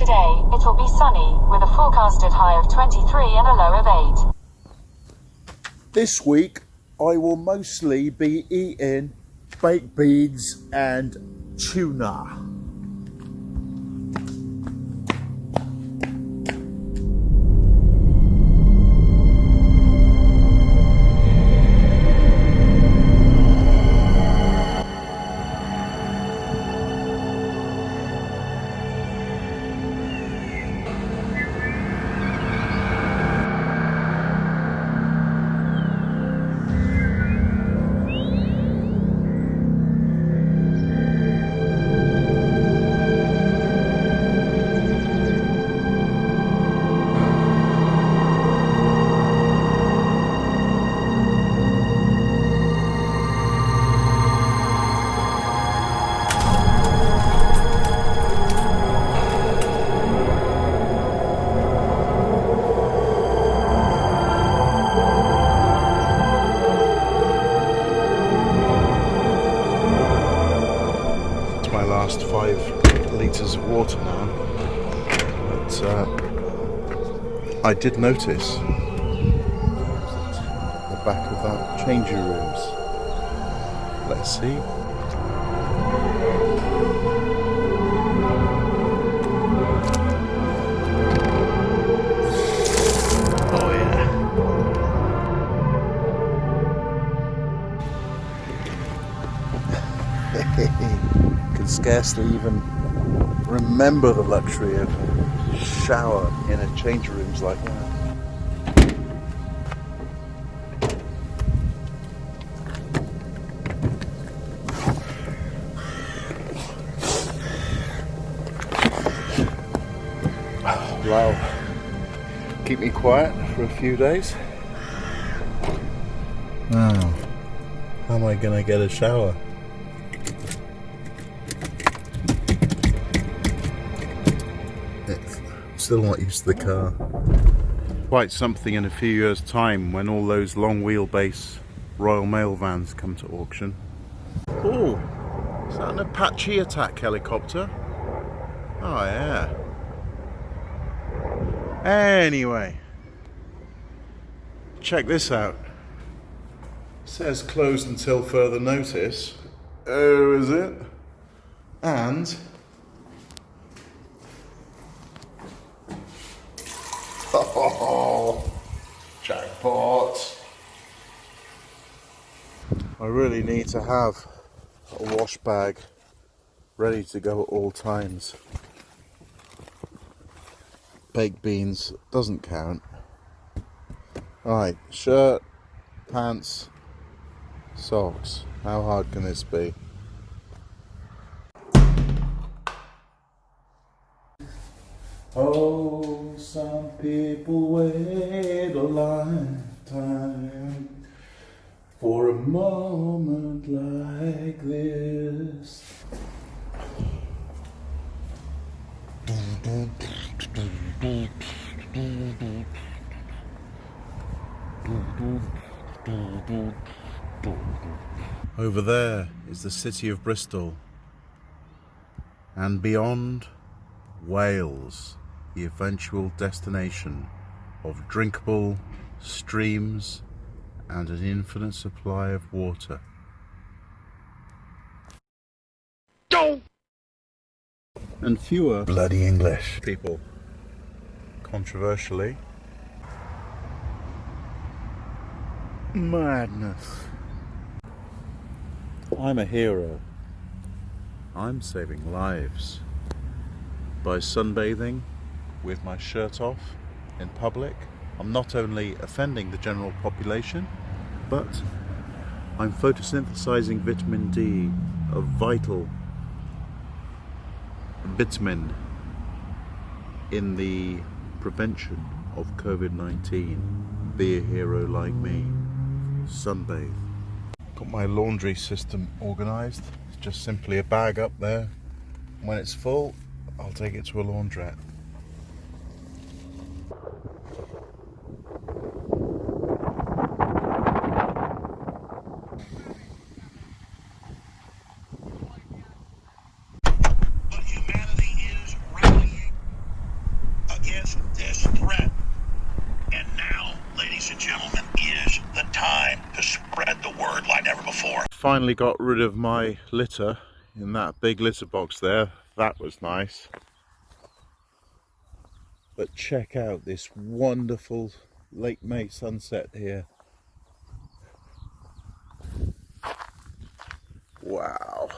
Today, it'll be sunny, with a forecasted high of 23 and a low of 8. This week, I will mostly be eating baked beans and tuna. My last 5 litres of water now, but I did notice the back of that changing rooms. Let's see. Oh yeah. Can scarcely even remember the luxury of a shower in a change rooms like that. Wow. Keep me quiet for a few days. Now, how am I gonna get a shower? Still not used to the car. Quite something in a few years' time when all those long wheelbase Royal Mail vans come to auction. Oh, is that an Apache attack helicopter? Oh yeah. Anyway, check this out. It says closed until further notice. Oh, is it? And oh, jackpot. I really need to have a wash bag ready to go at all times. Baked beans doesn't count. Alright, shirt, pants, socks. How hard can this be? Oh, some people wait a lifetime for a moment like this. Over there is the city of Bristol, and beyond, Wales, the eventual destination of drinkable streams and an infinite supply of water. Go! And fewer bloody English people. Controversially. Madness. I'm a hero. I'm saving lives by sunbathing with my shirt off in public. I'm not only offending the general population, but I'm photosynthesizing vitamin D, a vital vitamin in the prevention of COVID-19. Be a hero like me. Sunbathe. Got my laundry system organized. It's just simply a bag up there. When it's full, I'll take it to a laundrette. finally got rid of my litter in that big litter box there. That was nice. But check out this wonderful Lake May sunset here. Wow.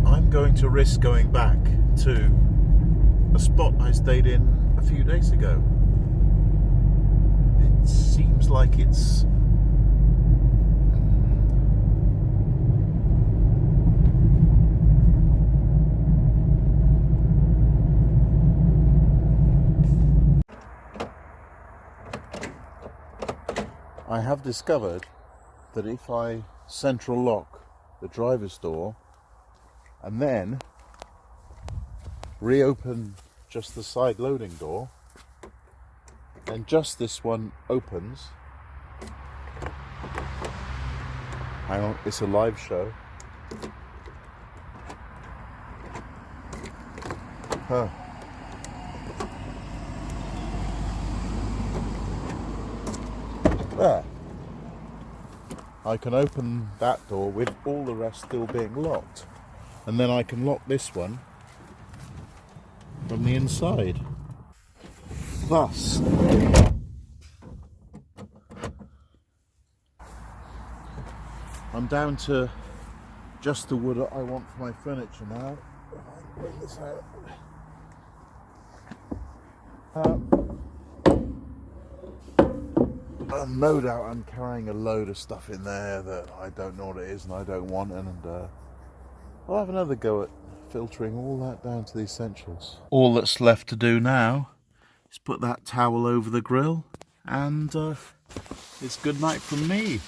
I'm going to risk going back to a spot I stayed in a few days ago. It seems like it's I have discovered that if I central lock the driver's door and then reopen just the side loading door, then just this one opens. Hang on, it's a live show. Huh. There. I can open that door with all the rest still being locked. And then I can lock this one from the inside. Thus, I'm down to just the wood I want for my furniture now. If I can bring this out. No doubt I'm carrying a load of stuff in there that I don't know what it is and I don't want, and I'll have another go at filtering all that down to the essentials. All that's left to do now is put that towel over the grill, and it's good night from me.